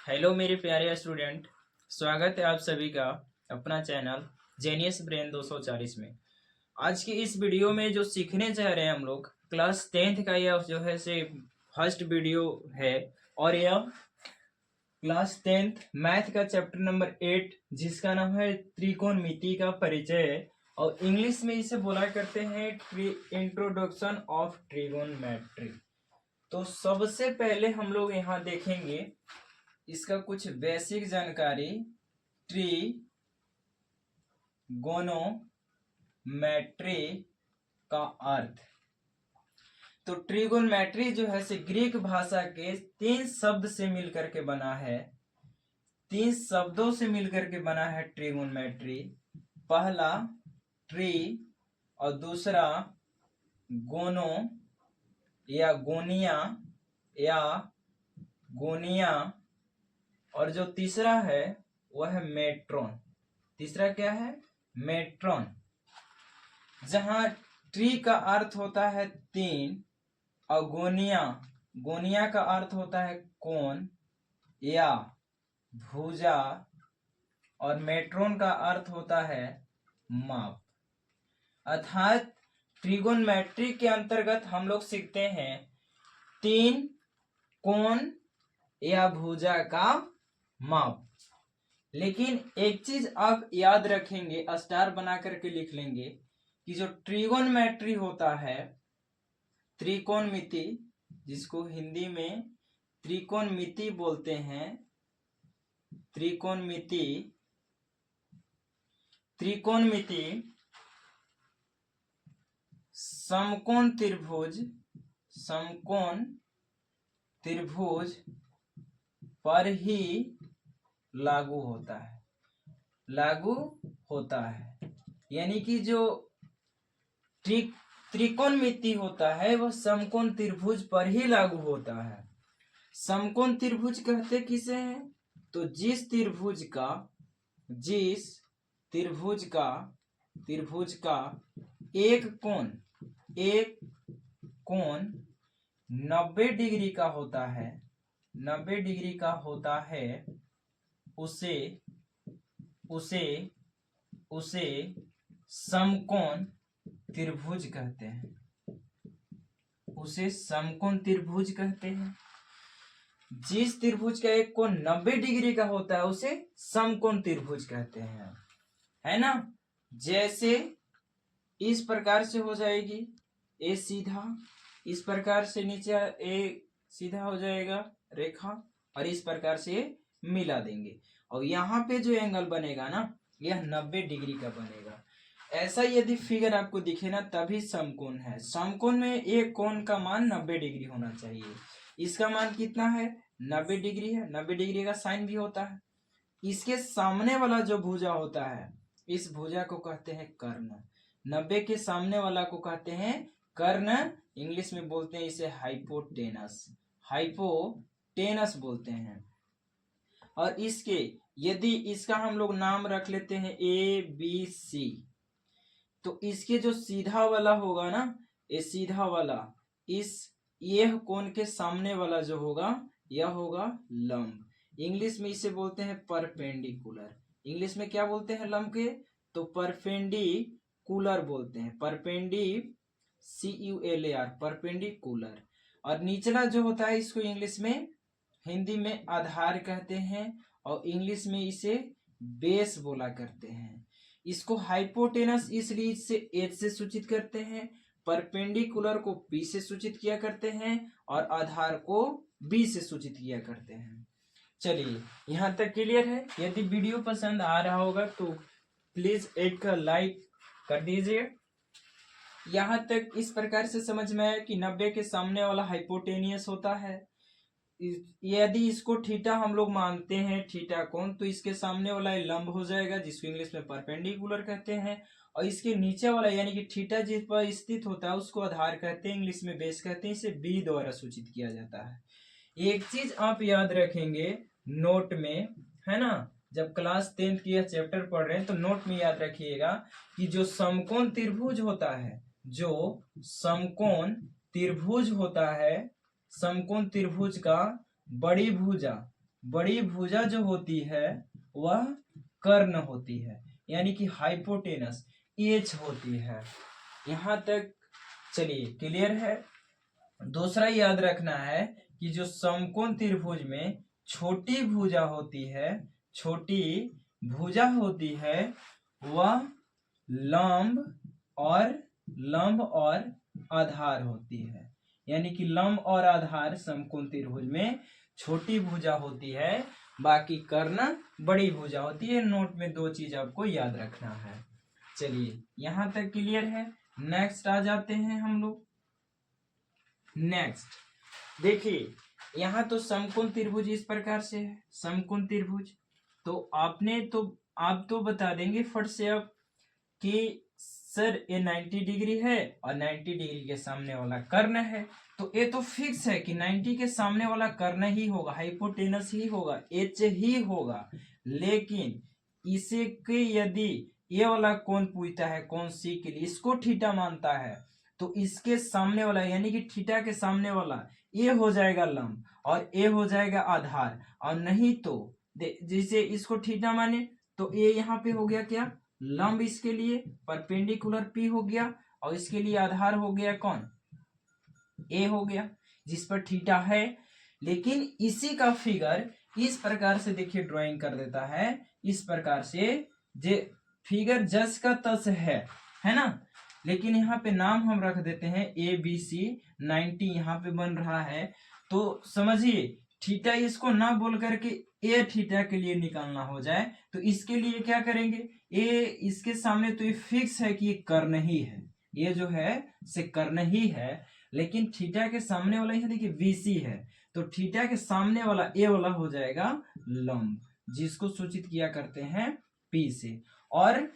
Hello मेरे प्यारे student, स्वागत है आप सभी का अपना चैनल जेनियस ब्रेन 240 में। आज की इस वीडियो में जो सीखने जा रहे हैं हम लोग क्लास 10th का यह जो है से फर्स्ट वीडियो है और यह क्लास 10th मैथ का चैप्टर नंबर 8 जिसका नाम है त्रिकोणमिति का परिचय और इंग्लिश में इसे बोला करते हैं इंट्रोडक्शन ऑफ ट्रिगोनमेट्री। तो सबसे पहले हम लोग यहाँ देखेंगे इसका कुछ बेसिक जानकारी ट्रिगोनोमेट्री का अर्थ। तो ट्रिगोनमेट्री जो है से ग्रीक भाषा के 3 शब्द से मिलकर के बना है, 3 शब्दों से मिलकर के बना है ट्रिगोनमेट्री। पहला ट्री और दूसरा गोनो या गोनिया और जो तीसरा है वह है मेट्रोन। तीसरा क्या है? मेट्रोन। जहां ट्री का अर्थ होता है 3 और गोनिया का अर्थ होता है कोण या भुजा और मेट्रोन का अर्थ होता है माप। अर्थात ट्रिगोनमेट्री के अंतर्गत हम लोग सीखते हैं 3 कोण या भुजा का माप। लेकिन एक चीज आप याद रखेंगे, स्टार बना करके लिख लेंगे कि जो ट्रिगोनमेट्री होता है, त्रिकोणमिति, जिसको हिंदी में त्रिकोणमिति बोलते हैं, त्रिकोणमिति समकोण त्रिभुज पर ही लागू होता है। यानी कि जो त्रिकोणमिति होता है वह समकोण त्रिभुज पर ही लागू होता है। समकोण त्रिभुज कहते किसे हैं? तो जिस त्रिभुज का एक कोण 90 डिग्री का होता है, 90 डिग्री का होता है, उसे समकोण त्रिभुज कहते हैं। उसे समकोण त्रिभुज कहते हैं। जिस त्रिभुज का एक कोण 90 डिग्री का होता है उसे समकोण त्रिभुज कहते हैं, है ना। जैसे इस प्रकार से हो जाएगी ए सीधा, इस प्रकार से नीचे ए सीधा हो जाएगा रेखा और इस प्रकार से मिला देंगे और यहाँ पे जो एंगल बनेगा ना यह 90 डिग्री का बनेगा। ऐसा यदि फिगर आपको दिखे ना तभी समकोण है। समकोण में एक कोण का मान 90 डिग्री होना चाहिए। इसका मान कितना है? 90 डिग्री है। 90 डिग्री का साइन भी होता है। इसके सामने वाला जो भुजा होता है इस भुजा को कहते हैं कर्ण। 90 के सामने वाला को कहते हैं कर्ण। इंग्लिश में बोलते हैं इसे हाइपोटेनस बोलते हैं। और यदि इसका हम लोग नाम रख लेते हैं ABC, तो इसके जो सीधा वाला होगा ना, ये सीधा वाला यह कोण के सामने वाला जो होगा यह होगा लंब। इंग्लिश में इसे बोलते हैं परपेंडिकुलर। इंग्लिश में क्या बोलते हैं लंब के? तो परपेंडिकुलर बोलते हैं। परपेंडिकुलर। और निचला जो होता है इसको इंग्लिश में, हिंदी में आधार कहते हैं और इंग्लिश में इसे बेस बोला करते हैं। इसको हाइपोटेनस इसलिए इससे H से सूचित करते हैं, परपेंडिकुलर को P से सूचित किया करते हैं और आधार को B से सूचित किया करते हैं। चलिए यहाँ तक क्लियर है। यदि वीडियो पसंद आ रहा होगा तो प्लीज एक लाइक कर दीजिए। यहाँ तक इस प्रकार से समझ में आया कि 90 के सामने वाला हाइपोटेनियस होता है। यदि इसको थीटा हम लोग मानते हैं, थीटा कोण, तो इसके सामने वाला लंब हो जाएगा जिसको इंग्लिश में परपेंडिकुलर कहते हैं और इसके नीचे वाला यानी कि थीटा जिस पर स्थित होता है उसको आधार कहते हैं, इंग्लिश में बेस कहते हैं। इसे B द्वारा सूचित किया जाता है। एक चीज आप याद रखेंगे नोट में, है ना, जब क्लास 10th की यह चैप्टर पढ़ रहे हैं तो नोट में याद रखिएगा कि जो समकोण त्रिभुज होता है, समकोण त्रिभुज का बड़ी भुजा बड़ी भुजा जो होती है वह कर्ण होती है, यानी कि हाइपोटेनस एच होती है। यहां तक चलिए क्लियर है। दूसरा याद रखना है कि जो समकोण त्रिभुज में छोटी भुजा होती है, छोटी भुजा होती है, वह लंब और आधार होती है। यानी कि लंब और आधार समकोण त्रिभुज में छोटी भुजा होती है, बाकी कर्ण बड़ी भुजा होती है। नोट में दो चीज आपको याद रखना है। चलिए यहां तक क्लियर है। नेक्स्ट आ जाते हैं हम लोग। नेक्स्ट देखिए, यहाँ तो समकोण त्रिभुज इस प्रकार से है, समकोण त्रिभुज। तो आप तो बता देंगे फट से अब कि सर ये 90 डिग्री है और 90 डिग्री के सामने वाला कर्ण है। तो ये तो फिक्स है कि 90 के सामने वाला कर्ण ही होगा, हाइपोटेनस ही होगा, एच ही होगा। लेकिन इसे के यदि ये वाला कोण पूछता है, कौन सी के लिए इसको थीटा मानता है, तो इसके सामने वाला यानी कि थीटा के सामने वाला ये हो जाएगा लंब और ये हो जाएगा आधार। और नहीं तो जैसे इसको थीटा माने तो ये यहाँ पे हो गया क्या, लंब, इसके लिए परपेंडिकुलर पी हो गया, और इसके लिए आधार हो गया कौन, ए हो गया, जिस पर थीटा है। लेकिन इसी का फिगर इस प्रकार से देखिए ड्राइंग कर देता है, इस प्रकार से जे फिगर जस का तस है ना। लेकिन यहाँ पे नाम हम रख देते हैं ABC 90 यहाँ पे बन रहा है। तो समझिए थीटा इसको ना बोल करके ए थीटा के लिए निकालना हो जाए तो इसके लिए क्या करेंगे, ए इसके सामने तो ये फिक्स है कि ये कर्ण ही है, ये जो है से कर्ण ही है। लेकिन थीटा के सामने वाला यहाँ देखिए BC है, तो थीटा के सामने वाला ए वाला हो जाएगा लंब, जिसको सूचित किया करते हैं P से। और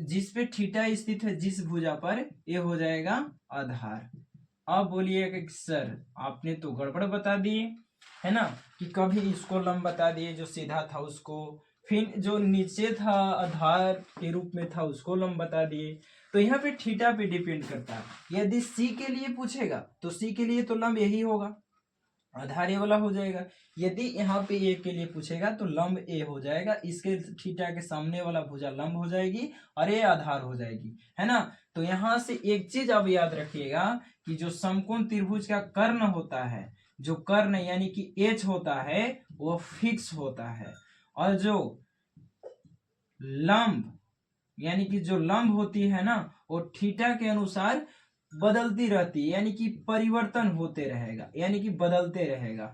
जिस पे थीटा स्थित है जिस भुजा पर, ये हो जाएगा आधार। अब बोलिएगा कि सर आपने तो गड़बड़ बता दिए है ना, कि कभी इसको लंब बता दिए जो सीधा था उसको, फिर जो नीचे था आधार के रूप में था उसको लंब बता दिए। तो यहाँ पे थीटा पे डिपेंड करता है। यदि सी के लिए पूछेगा तो सी के लिए तो लंब यही होगा, आधार ए वाला हो जाएगा। यदि यहाँ पे ए के लिए पूछेगा तो लंब ए हो जाएगा, इसके थीटा के सामने वाला भुजा लंब हो जाएगी और ये आधार हो जाएगी, है ना। तो यहाँ से एक चीज अब याद रखिएगा कि जो समकोण त्रिभुज का कर्ण होता है, जो कर्ण यानी कि एच होता है वो फिक्स होता है, और जो लंब यानी कि जो लंब होती है ना वो थीटा के अनुसार बदलती रहती है, यानी कि परिवर्तन होते रहेगा, यानी कि बदलते रहेगा,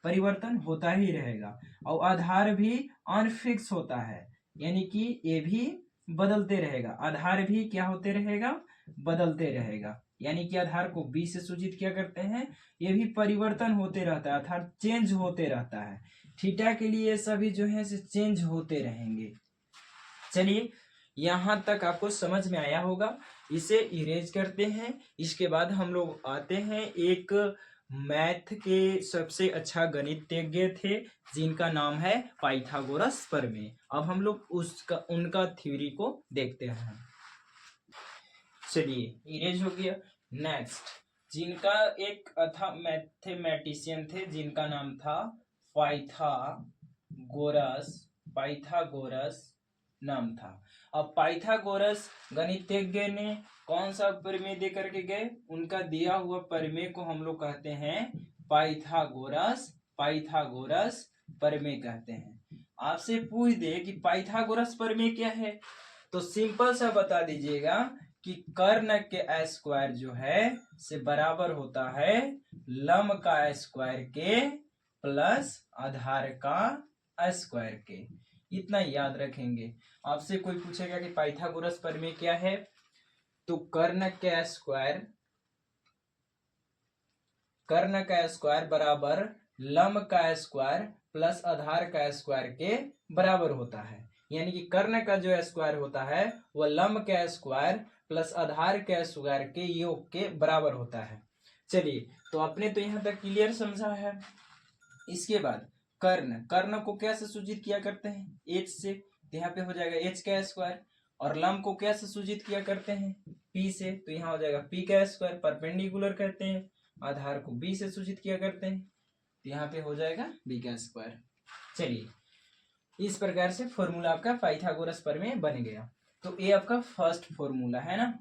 परिवर्तन होता ही रहेगा। और आधार भी अनफिक्स होता है, यानी कि ये भी बदलते रहेगा, आधार भी क्या होते रहेगा, बदलते रहेगा। यानी कि आधार को बी से सूचित किया करते हैं, ये भी परिवर्तन होते रहता है, अर्थात चेंज होते रहता है। थीटा के लिए सभी जो है चेंज होते रहेंगे। चलिए यहां तक आपको समझ में आया होगा, इसे इरेज करते हैं। इसके बाद हम लोग आते हैं एक मैथ के सबसे अच्छा गणितज्ञ थे जिनका नाम है पाइथागोरस प्रमेय। अब हम लोग उनका थ्योरी को देखते हैं। चलिए इरेज हो गया। नेक्स्ट, जिनका एक था मैथमेटिशियन थे जिनका नाम था पाइथागोरस नाम था। अब पाइथागोरस गणितज्ञ ने कौन सा प्रमेय दे करके गए, उनका दिया हुआ प्रमेय को हम लोग कहते हैं पाइथागोरस प्रमेय कहते हैं। आपसे पूछ दे कि पाइथागोरस प्रमेय क्या है, तो सिंपल सा बता दीजिएगा कि कर्ण के स्क्वायर जो है से बराबर होता है लंब का स्क्वायर के प्लस आधार का स्क्वायर के। इतना याद रखेंगे। आपसे कोई पूछेगा कि पाइथागोरस प्रमेय क्या है, तो कर्ण का स्क्वायर बराबर लंब का स्क्वायर प्लस आधार का स्क्वायर के बराबर होता है। यानी कि कर्ण का जो स्क्वायर होता है वह लंब का स्क्वायर प्लस आधार के स्क्वायर के योग के बराबर होता है। चलिए तो आपने तो यहाँ तक क्लियर समझा है। इसके बाद कर्ण को क्या से सूचित किया करते हैं, एच से, तो यहाँ पे हो जाएगा एच का स्क्वायर। और लंब को क्या से सूचित किया करते हैं, पी से, तो यहाँ हो जाएगा पी का स्क्वायर, परपेंडिकुलर कहते हैं। आधार को बी से सूचित किया करते हैं, तो यहाँ पे हो जाएगा बी का स्क्वायर। चलिए इस प्रकार से फॉर्मूला आपका पाइथागोरस प्रमेय बन गया। तो ये आपका फर्स्ट फॉर्मूला है ना।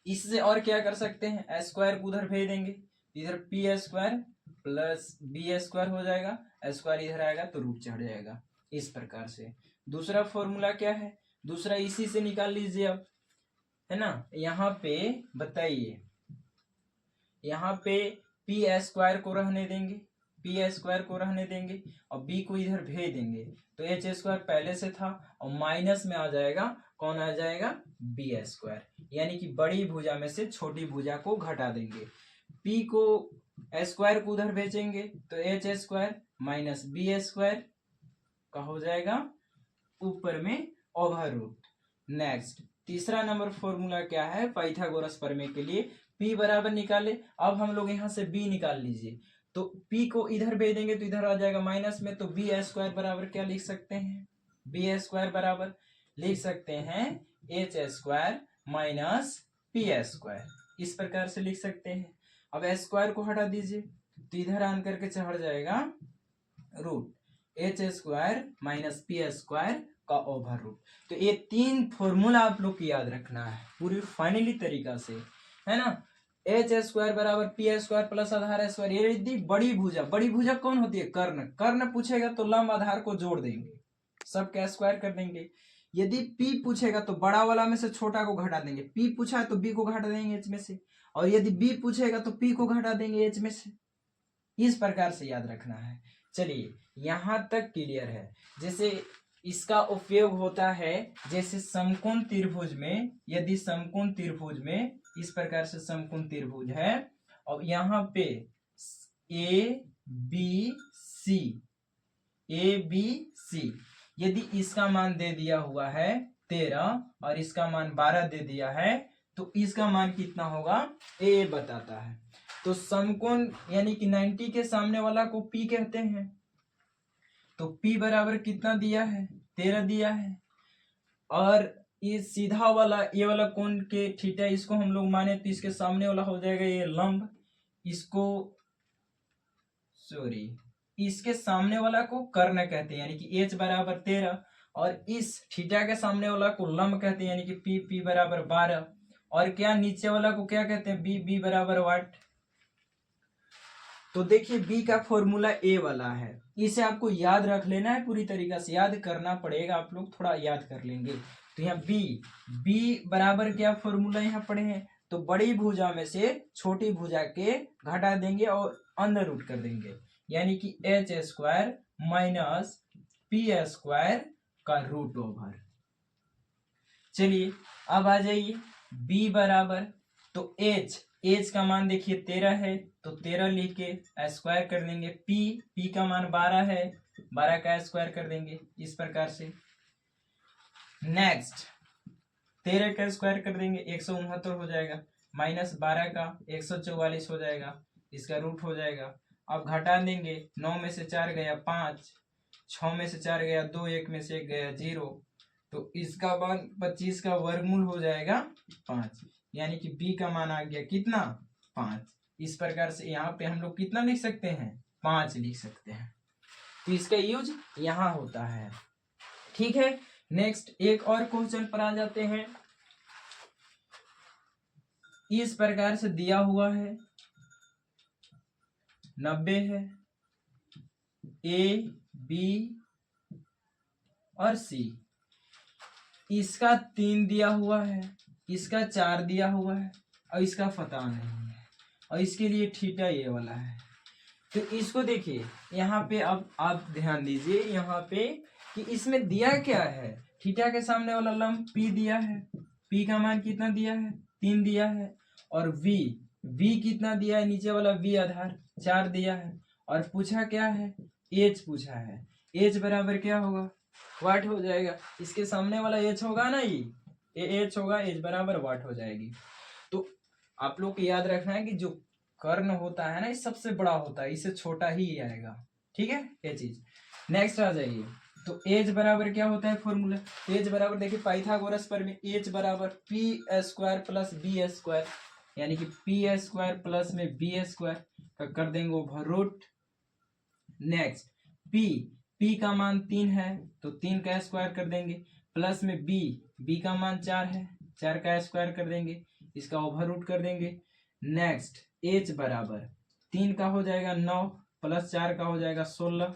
इससे और क्या कर सकते हैं, एस स्क्वायर को उधर भेज देंगे, इधर P square plus B square हो जाएगा, स्क्वायर इधर आएगा तो रूट चढ़ जाएगा। इस प्रकार से दूसरा फॉर्मूला क्या है, दूसरा इसी से निकाल लीजिए आप, है ना। यहाँ पे बताइए, यहाँ पे पी स्क्वायर को रहने देंगे, पी स्क्वायर को रहने देंगे और बी को इधर भेज देंगे, तो एच स्क्वायर पहले से था और माइनस में आ जाएगा, कौन आ जाएगा, बी स्क्वायर, यानी कि बड़ी भुजा में से छोटी भुजा को घटा देंगे। पी को स्क्वायर को उधर भेजेंगे तो H square minus B square का हो जाएगा ऊपर में ओवर रूट। नेक्स्ट तीसरा नंबर फॉर्मूला क्या है पाइथागोरस प्रमेय के लिए, P बराबर निकाले। अब हम लोग यहाँ से B निकाल लीजिए, तो P को इधर भेज देंगे तो इधर आ जाएगा माइनस में, तो बी स्क्वायर बराबर क्या लिख सकते हैं, बी स्क्वायर बराबर लिख सकते हैं H square minus P square, इस प्रकार से लिख सकते हैं। अब स्क्वायर को हटा दीजिए तो इधर आन करके चढ़ जाएगा root H square minus P square का ओवर रूट। तो ये तीन फॉर्मूला आप लोग को याद रखना है पूरी फाइनली तरीका से, है ना। एच स्क्वायर बराबर पी स्क्वायर प्लस आधार स्क्वायर, ये यदि बड़ी भुजा, बड़ी भुजा कौन होती है, कर्ण, कर्ण पूछेगा तो लंब आधार को जोड़ देंगे, सब का स्क्वायर कर देंगे। यदि पी पूछेगा तो बड़ा वाला में से छोटा को घटा देंगे, पी पूछा है तो बी को घटा देंगे एच में से, और यदि बी पूछेगा तो पी को घटा देंगे एच में से। इस प्रकार से याद रखना है। चलिए यहां तक क्लियर है। जैसे इसका उपयोग होता है, जैसे समकोण त्रिभुज में, यदि समकोण त्रिभुज में इस प्रकार से समकोण त्रिभुज है और यहाँ पे ए बी सी, यदि इसका मान दे दिया हुआ है 13 और इसका मान 12 दे दिया है, तो इसका मान कितना होगा ए बताता है। तो समकोण यानी कि 90 के सामने वाला को पी कहते हैं, तो P बराबर कितना दिया है, 13 दिया है। और ये सीधा वाला, ये वाला कोण के थीटा, इसको हम लोग माने तो इसके सामने वाला हो जाएगा ये लंब, इसको सॉरी इसके सामने वाला को कर्ण कहते हैं, यानी कि H बराबर 13, और इस थीटा के सामने वाला को लंब कहते हैं, यानी कि P बराबर 12, और क्या नीचे वाला को क्या कहते हैं, B बराबर वाट। तो देखिए बी का फॉर्मूला ए वाला है, इसे आपको याद रख लेना है, पूरी तरीका से याद करना पड़ेगा, आप लोग थोड़ा याद कर लेंगे। तो यहाँ बी बराबर क्या फॉर्मूला यहाँ पढ़े हैं, तो बड़ी भुजा में से छोटी भुजा के घटा देंगे और अंदर रूट कर देंगे, यानी कि H square minus P square का रूट ओवर। चलिए अब आ जाइए बी बराबर, तो एच का मान देखिए 13 है, तो 13 लिख के स्क्वायर कर देंगे, पी का मान 12 है, 12 का स्क्वायर कर देंगे इस प्रकार से। नेक्स्ट 13 का स्क्वायर कर देंगे 169 हो जाएगा, माइनस 12 का 144 हो जाएगा, इसका रूट हो जाएगा। अब घटा देंगे, 9 में से 4 गया 5, 6 में से 4 गया 2, 1 में से 1 गया 0, तो इसका मान 25 का वर्गमूल हो जाएगा 5, यानी कि बी का मान आ गया कितना 5। इस प्रकार से यहाँ पे हम लोग कितना लिख सकते हैं, 5 लिख सकते हैं। तो इसका यूज यहाँ होता है, ठीक है। नेक्स्ट एक और क्वेश्चन पर आ जाते हैं। इस प्रकार से दिया हुआ है 90 है, ए बी और सी, इसका 3 दिया हुआ है, इसका 4 दिया हुआ है और इसका पता नहीं है, और इसके लिए थीटा ये वाला है। तो इसको देखिए यहाँ पे, अब आप ध्यान दीजिए यहाँ पे कि इसमें दिया क्या है, थीटा के सामने वाला लंब P दिया है, P का मान कितना दिया है 3 दिया है, और V कितना दिया है, नीचे वाला V आधार 4 दिया है, और पूछा क्या है H पूछा है, H बराबर क्या होगा वाट हो जाएगा, इसके सामने वाला H होगा ना, ये H होगा, H बराबर वाट हो जाएगी। तो आप लोग को याद रखना है कि जो कर्ण होता है ना ये सबसे बड़ा होता है, इससे छोटा ही आएगा, ठीक है ये चीज। नेक्स्ट आ जाइए, तो एच बराबर क्या होता है फॉर्मूला, एच बराबर देखिए पाइथागोरस पर में एच बराबर P square plus B square, यानी कि पी स्क्वायर प्लस में बी स्क्वायर का कर देंगे ओवर रूट। नेक्स्ट पी का मान 3 है तो 3 का स्क्वायर कर देंगे, प्लस में बी का मान 4 है, 4 का स्क्वायर कर देंगे, इसका ओवर रूट कर देंगे। नेक्स्ट एच बराबर 3 का हो जाएगा 9 प्लस 4 का हो जाएगा 16,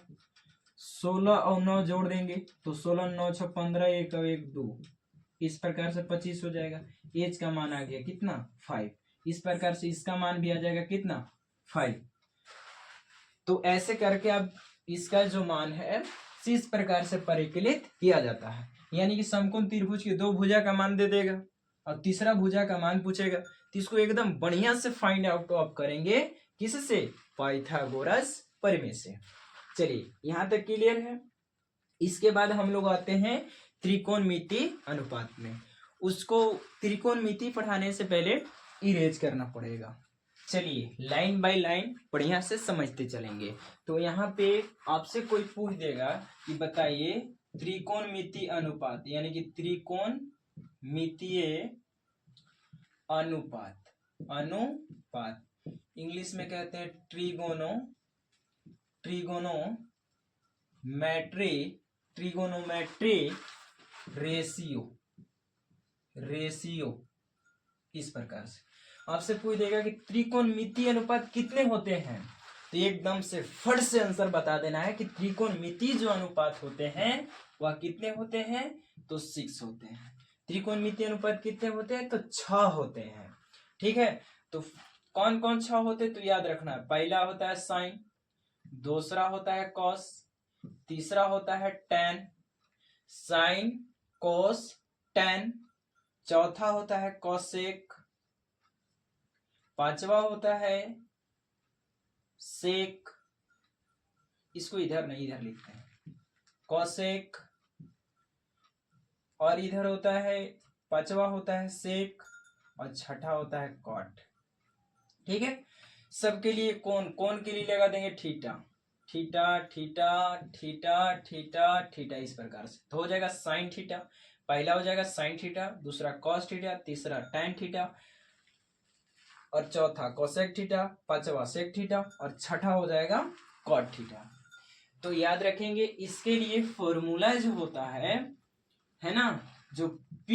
16 और 9 जोड़ देंगे तो 16 9 6 15, 1 और 1 2, इस प्रकार से 25 हो जाएगा। एच का मान आ गया कितना 5, इस प्रकार से इसका मान भी आ जाएगा कितना 5। तो ऐसे करके अब इसका जो मान है इस प्रकार से परिकलित किया जाता है, यानी कि समकोण त्रिभुज की दो भुजा का मान दे देगा और तीसरा भुजा का मान पूछेगा, तो इसको एकदम बढ़िया से फाइंड आउट ऑफ करेंगे किससे, पाइथागोरस प्रमेय से। चलिए यहाँ तक क्लियर है। इसके बाद हम लोग आते हैं त्रिकोणमिति अनुपात में। उसको त्रिकोणमिति पढ़ाने से पहले इरेज करना पड़ेगा। चलिए लाइन बाय लाइन बढ़िया से समझते चलेंगे। तो यहाँ पे आपसे कोई पूछ देगा कि बताइए त्रिकोणमिति अनुपात, यानी कि त्रिकोणमितीय अनुपात, अनुपात इंग्लिश में कहते हैं ट्रिगोनोमेट्री रेशियो, इस प्रकार से आपसे पूछ देगा कि त्रिकोणमितीय अनुपात कितने होते हैं, तो एकदम से फट से आंसर बता देना है कि त्रिकोणमितीय जो अनुपात होते हैं वह कितने होते हैं, तो 6 होते हैं। त्रिकोणमितीय अनुपात कितने होते हैं, तो 6 होते हैं। ठीक है, तो कौन कौन 6 होते हैं, तो याद रखना है, पहला होता है साइन, दूसरा होता है कॉस, तीसरा होता है टैन, साइन कॉस टैन, चौथा होता है कॉसेक, पांचवा होता है सेक, इसको इधर नहीं इधर लिखते हैं, कॉसेक, और इधर होता है पांचवा होता है सेक और छठा होता है कॉट। ठीक है, सबके लिए कौन के लिए लगा देंगे theta, theta theta theta theta theta, इस प्रकार से तो हो जाएगा साइन थीटा, पहला हो जाएगा साइन थीटा, दूसरा कॉस थीटा, तीसरा टैन थीटा और चौथा कोसेक थीटा, पांचवा सेक थीटा और छठा हो जाएगा कॉट थीटा। तो याद रखेंगे इसके लिए फॉर्मूला जो होता है ना, जो P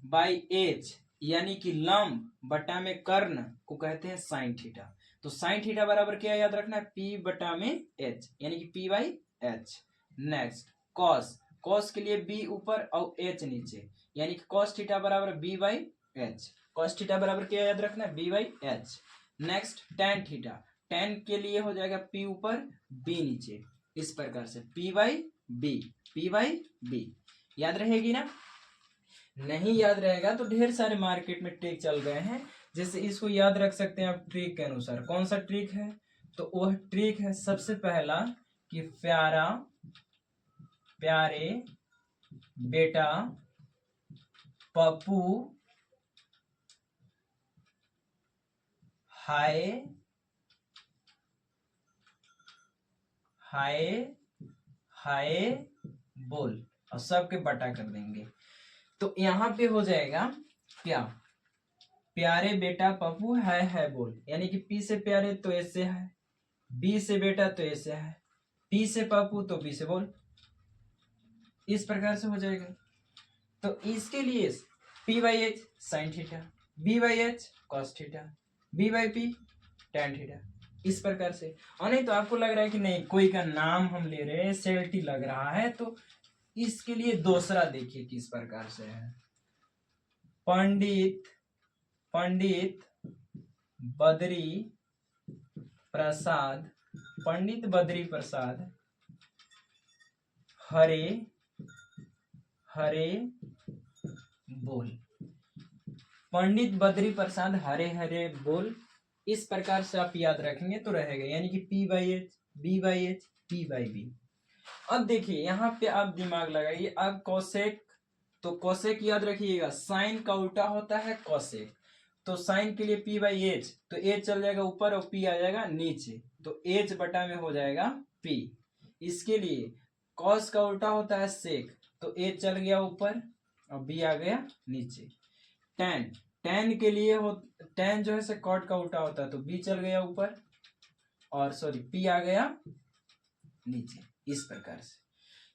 बाई एच यानी कि लंब बटा में कर्ण को कहते हैं साइन थीटा। तो साइन थीटा बराबर क्या याद रखना है, P बटा में H यानी कि P by H. Next cos, cos के लिए B ऊपर और H नीचे, यानी कि कॉस थीटा बराबर B by H. Cos theta बराबर क्या याद रखना है, B by H. Next tan theta, tan के लिए हो जाएगा P ऊपर B नीचे, इस प्रकार से P by B, P by B। याद रहेगी ना, नहीं याद रहेगा तो ढेर सारे मार्केट में ट्रिक चल गए हैं, जैसे इसको याद रख सकते हैं आप ट्रिक के अनुसार। कौन सा ट्रिक है, तो वह ट्रिक है सबसे पहला कि प्यारे बेटा पप्पू हाय बोल, और सबके बटा कर देंगे। तो यहाँ पे हो जाएगा क्या, प्यारे बेटा पप्पू है बोल, यानी कि P से प्यारे तो S से है, B से बेटा तो S से है, P से पप्पू तो B से बोल, इस प्रकार से हो जाएगा। तो इसके लिए P by h sine theta, B by H cos theta, B by P tan theta, इस प्रकार से। और नहीं तो आपको लग रहा है कि नहीं कोई का नाम हम ले रहे हैं सेल्टी लग रहा है, तो इसके लिए दूसरा देखिए किस प्रकार से है, पंडित बद्री प्रसाद हरे बोल, पंडित बद्री प्रसाद हरे बोल, इस प्रकार से आप याद रखेंगे तो रहेगा, यानी कि P by H, B by H, P by B। अब देखिए यहाँ पे आप दिमाग लगाइए, अब कोसेक, तो कोसेक याद रखिएगा साइन का उल्टा होता है कोसेक, तो साइन के लिए P बाई एच, तो एच चल जाएगा ऊपर और P आ जाएगा नीचे, तो एच बटा में हो जाएगा P। इसके लिए कॉस का उल्टा होता है सेक, तो एच चल गया ऊपर और B आ गया नीचे। टैन के लिए हो, टैन जो है से कॉट का उल्टा होता है, तो B चल गया ऊपर और P आ गया नीचे। इस प्रकार से।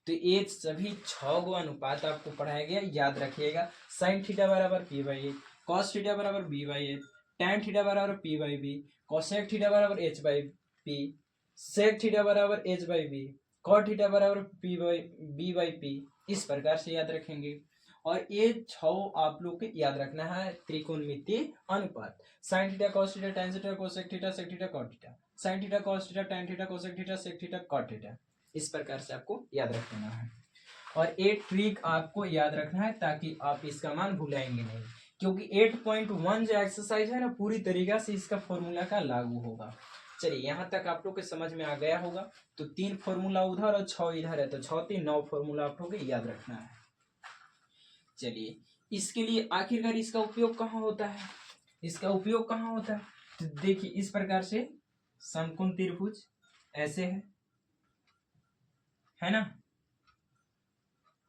तो ये सभी 6 गो अनुपात आपको पढ़ाया गया, याद रखिएगा। साइन थीटा बराबर P by A, cos theta बराबर B by A, tan theta बराबर P by B, cosec theta बराबर H by P, sec theta बराबर H by B, cot theta बराबर P by B by P. इस प्रकार से याद रखेंगे। और ये 6 आप लोग को याद रखना है त्रिकोणमितीय अनुपात। Sine theta cos theta tan theta cosec theta sec theta cot theta, sine theta cos theta tan theta cosec theta sec theta cot theta. इस प्रकार से आपको याद रखना है। और एक ट्रिक आपको याद रखना है ताकि आप इसका मान भुलाएंगे नहीं, क्योंकि 8.1 जो एक्सरसाइज है ना पूरी तरीका से इसका फॉर्मूला का लागू होगा। चलिए यहाँ तक आप लोग के समझ में आ गया होगा। तो 3 फॉर्मूला उधर और 6 इधर है, तो 6 3 9 फॉर्मूला आप लोग को याद रखना है। चलिए इसके लिए आखिरकार इसका उपयोग कहाँ होता है, इसका उपयोग कहाँ होता है? तो देखिए इस प्रकार से समकोण त्रिभुज ऐसे है ना।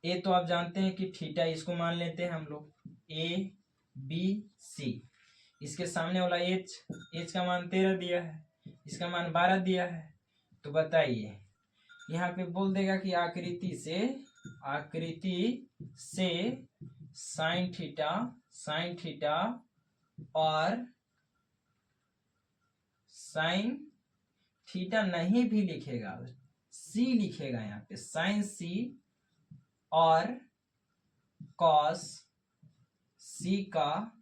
ए तो आप जानते हैं कि थीटा, इसको मान लेते हैं हम लोग ए बी सी। इसके सामने वाला एच, एच का मान 13 दिया है, इसका मान 12 दिया है। तो बताइए यहाँ पे बोल देगा कि आकृति से साइन थीटा और साइन थीटा नहीं भी लिखेगा, सी लिखेगा यहाँ पे, साइन सी और कॉस सी का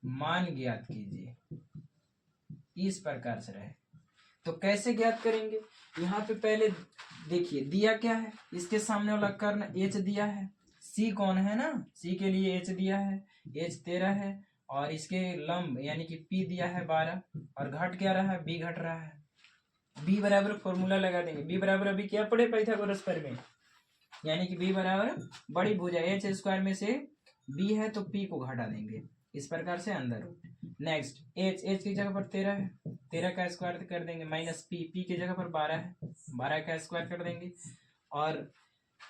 मान ज्ञात कीजिए। इस प्रकार से रहे। तो कैसे ज्ञात करेंगे? यहाँ पे पहले देखिए दिया क्या है, इसके सामने वाला कर्ण एच दिया है, सी कौन है ना, सी के लिए एच दिया है, एच 13 है, और इसके लंब यानी कि पी दिया है 12, और घट क्या रहा है, बी घट रहा है। बी बराबर फॉर्मूला लगा देंगे, बी बराबर अभी क्या पढ़े पाइथागोरस में, यानी कि बी बराबर बड़ी भुजा एच स्क्वायर में से बी है तो पी को घटा देंगे। इस प्रकार से अंदर रूट। नेक्स्ट एच, एच की जगह पर 13 है, 13 का स्क्वायर कर देंगे, माइनस पी, पी की जगह पर 12 है, 12 का स्क्वायर कर देंगे। और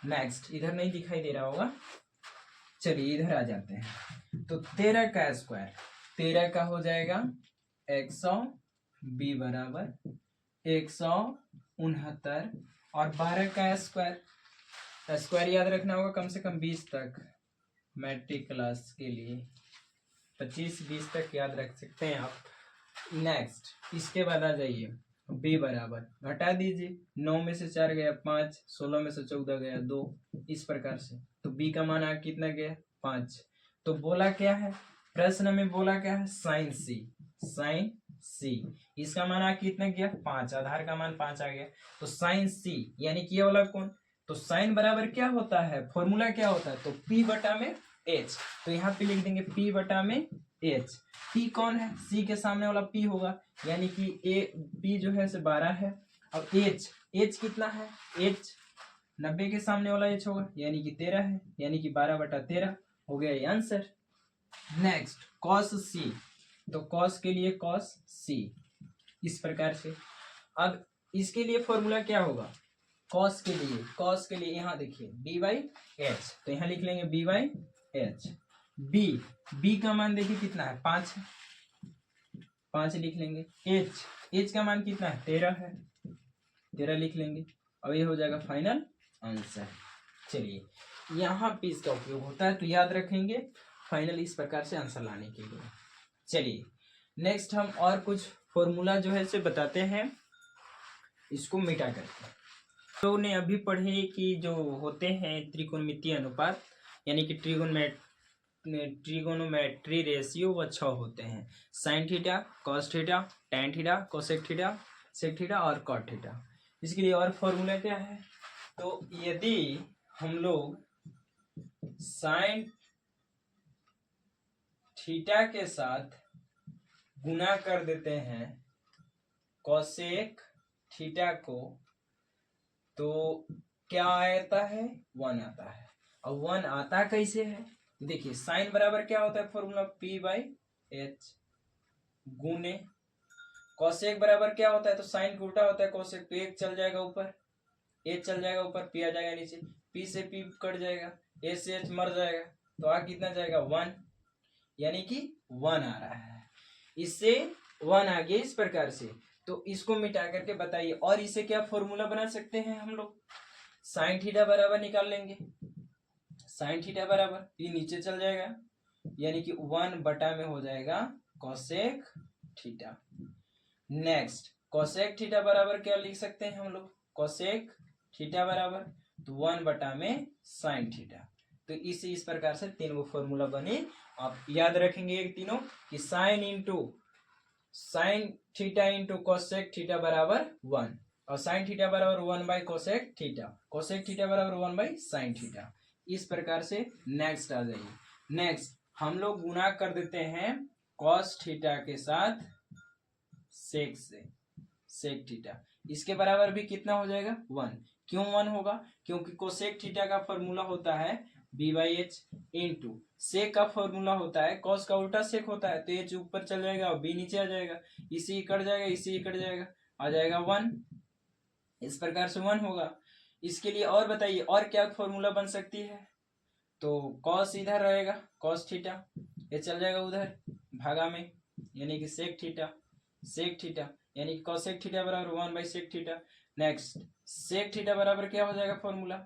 नेक्स्ट इधर नहीं दिखाई दे रहा होगा, चलिए इधर आ जाते हैं। तो 13 का स्क्वायर 13 का हो जाएगा 100, बी बराबर 169, और 12 का स्क्वायर याद रखना होगा कम से कम 20 तक, मैट्रिक क्लास के लिए 25-20 तक याद रख सकते हैं आप। नेक्स्ट इसके बाद आ जाइए, बी बराबर घटा दीजिए, 9 में से 4 गया 5, 16 में से 14 गया 2, इस प्रकार से। तो बी का मान आ कितना गया 5। तो बोला क्या है प्रश्न में, बोला क्या है साइन सी, इसका मान आ कितना गया 5, आधार का मान 5 आ गया। तो साइन सी यानी कि ये वाला कौन, तो साइन बराबर क्या होता है, फॉर्मूला क्या होता है, तो पी बटा में एच। तो यहाँ पे लिख देंगे पी बटा में एच। पी कौन है, सी के सामने वाला पी होगा, यानी कि ए पी जो है 12 है, और एच कितना है, एच 90 के सामने वाला एच होगा, यानी कि 13 है, यानी कि 12 बटा 13 हो गया ये आंसर। नेक्स्ट कॉस सी, तो कॉस के लिए कॉस सी, इस प्रकार से। अब इसके लिए फॉर्मूला क्या होगा, कॉस के लिए यहाँ देखिए बी बाई एच, तो यहाँ लिख लेंगे बी बाई एच। बी का मान देखिए कितना है 5 है, 5 लिख लेंगे। एच का मान कितना है 13 है, 13 लिख लेंगे। अब ये हो जाएगा फाइनल आंसर। चलिए यहाँ पे इसका उपयोग होता है, तो याद रखेंगे फाइनल इस प्रकार से आंसर लाने के लिए। चलिए नेक्स्ट हम और कुछ फॉर्मूला जो है इसे बताते हैं, इसको मिटा करके। तो ने अभी पढ़े कि जो होते हैं त्रिकोणमितीय अनुपात, यानी कि ट्रिगोनोमेट्री रेशियो वो 6 होते हैं, sine theta, cos theta, tan theta, cosec theta, sec theta और कॉट थीटा। इसके लिए और फॉर्मूला क्या है, तो यदि हम लोग साइन थीटा के साथ गुना कर देते हैं कोसेक थीटा को, तो क्या आता है 1 आता है। और 1 आता कैसे है, देखिए साइन बराबर क्या होता है फॉर्मूला पी बाई एच, गुने कोसेक बराबर क्या होता है, तो साइन का उल्टा होता है कोसेक, तो एक चल जाएगा ऊपर, एच चल जाएगा ऊपर, पी आ जाएगा नीचे, पी से पी कट जाएगा, एच से एच मर जाएगा, तो आ कितना जाएगा 1, यानी कि 1 आ रहा है। इससे 1 आ गया इस प्रकार से। तो इसको मिटा करके बताइए, और इसे क्या फॉर्मूला बना सकते हैं हम लोग, साइन थीटा बराबर निकाल लेंगे। साइन थीटा बराबर ये नीचे चल जाएगा, यानी कि 1 में हो जाएगा cosec theta. Next cosec theta बराबर क्या लिख सकते हैं हम लोग, कोसेक थीटा बराबर तो 1 में साइन थीटा। तो इस प्रकार से 3 गो फॉर्मूला बने। आप याद रखेंगे एक तीनों कि sine theta into cosec theta बराबर 1 और साइन थीटा बराबर 1/कोसेक थीटा, कोसेक थीटा बराबर 1/साइन थीटा। इस प्रकार से नेक्स्ट आ जाइए। नेक्स्ट हम लोग गुणा कर देते हैं कॉस थीटा के साथ सेक से, सेक थीटा। इसके बराबर भी कितना हो जाएगा 1। क्यों 1 होगा, क्योंकि कोसेक थीटा का फॉर्मूला होता है b/h इंटू सेक का फॉर्मूला होता है कॉस का उल्टा सेक होता है, तो h ऊपर चल जाएगा और b नीचे आ जाएगा, इसी कट जाएगा, इसी कट जाएगा, आ जाएगा 1। इस प्रकार से 1 होगा। इसके लिए और बताइए और क्या फॉर्मूला बन सकती है, तो कॉस इधर रहेगा कॉस थीटा, ये चल जाएगा उधर भागा में, यानी कि सेक थीटा, सेक थीटा यानी कि कोसेक थीटा बराबर 1/सेक थीटा। नेक्स्ट सेक थीटा बराबर क्या हो जाएगा फॉर्मूला,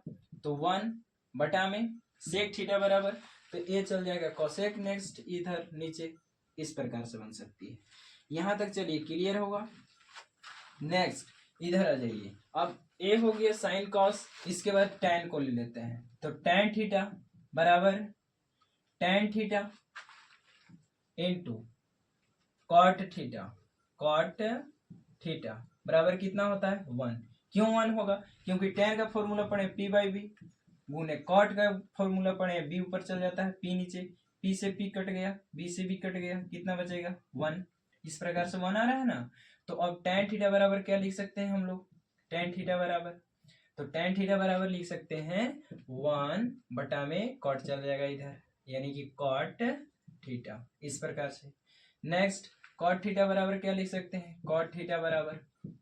तो 1 में सेक थीटा बराबर, तो ये चल जाएगा कोसेक, नेक्स्ट इधर नीचे, इस प्रकार से बन सकती है। यहां तक चलिए क्लियर होगा। नेक्स्ट इधर आ जाइए, अब ए हो गया साइन कॉस, इसके बाद टैन को ले लेते हैं, तो टैन थीटा बराबर tan theta into cot theta, cot theta बराबर कितना होता है 1। क्यों 1 होगा, क्योंकि टैन का फॉर्मूला पढ़े p/b गुने कॉट का फॉर्मूला पढ़े b ऊपर चल जाता है p नीचे, p से p कट गया, b से b कट गया, कितना बचेगा 1। इस प्रकार से 1 आ रहा है ना। तो अब टैन थीटा बराबर क्या लिख सकते हैं हम लोग, टैन थीटा बराबर, तो टैन थीटा बराबर लिख सकते हैं 1 में कॉट चल जाएगा इधर, यानी कि कॉट थीटा, इस प्रकार से। नेक्स्ट कॉट थीटा बराबर क्या लिख सकते हैं, कॉट थीटा बराबर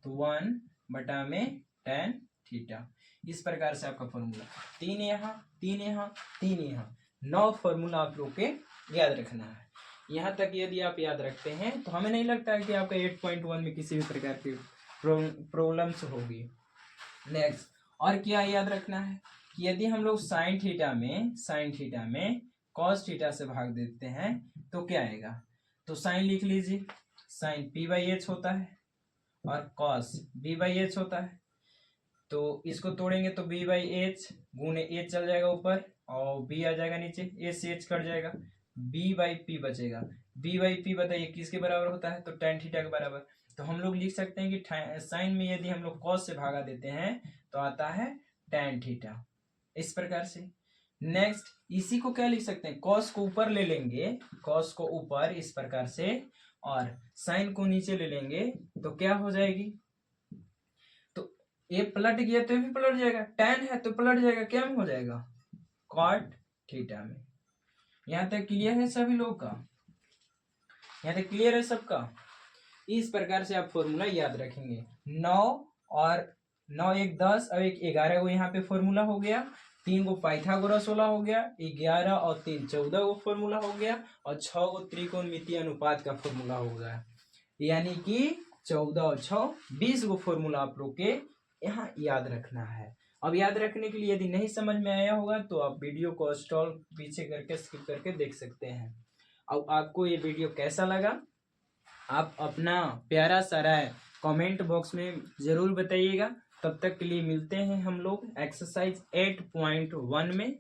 तो 1 में टैन थीटा। इस प्रकार से आपका फॉर्मूला 3 यहाँ 3 यहाँ 3 यहाँ 9 फॉर्मूला आप लोग के याद रखना है। यहाँ तक यदि आप याद रखते हैं तो हमें नहीं लगता है कि आपका 8.1 में किसी भी प्रकार की प्रॉब्लम्स होगी। नेक्स्ट और क्या याद रखना है कि यदि हम लोग साइन थीटा में कॉस थीटा से भाग देते हैं तो क्या आएगा, तो साइन लिख लीजिए, साइन p/h होता है और कॉस b/h होता है, तो इसको तोड़ेंगे तो b/h गुने h चल जाएगा ऊपर और b आ जाएगा नीचे, h से h कट जाएगा, b/p बचेगा। b/p बताइए किसके बराबर होता है, तो tan थीटा के बराबर। तो हम लोग लिख सकते हैं कि साइन में यदि हम लोग कॉस से भागा देते हैं तो आता है tan थीटा, इस प्रकार से। नेक्स्ट इसी को क्या लिख सकते हैं, कॉस को ऊपर ले लेंगे, कॉस को ऊपर इस प्रकार से, और साइन को नीचे ले लेंगे तो क्या हो जाएगी, तो ये पलट गया तो भी पलट जाएगा, tan है तो पलट जाएगा, क्या में हो जाएगा कॉट थीटा में। यहां तक क्लियर है सभी लोग का, यहां तक क्लियर है सबका। इस प्रकार से आप फॉर्मूला याद रखेंगे। 9 और 9 1 10 और 1 11 को यहाँ पे फॉर्मूला हो गया, 3 को पाइथागोरस वाला हो गया, 11 और 3 14 को फॉर्मूला हो गया, और 6 को त्रिकोणमितीय अनुपात का फॉर्मूला हो गया, यानी कि 14 और 6 20 को फॉर्मूला आप लोग के यहाँ याद रखना है। अब याद रखने के लिए यदि नहीं समझ में आया होगा तो आप वीडियो को स्टॉल पीछे करके स्किप करके देख सकते हैं। अब आपको ये वीडियो कैसा लगा आप अपना प्यारा सा राय कमेंट बॉक्स में जरूर बताइएगा। तब तक के लिए मिलते हैं हम लोग एक्सरसाइज 8.1 में।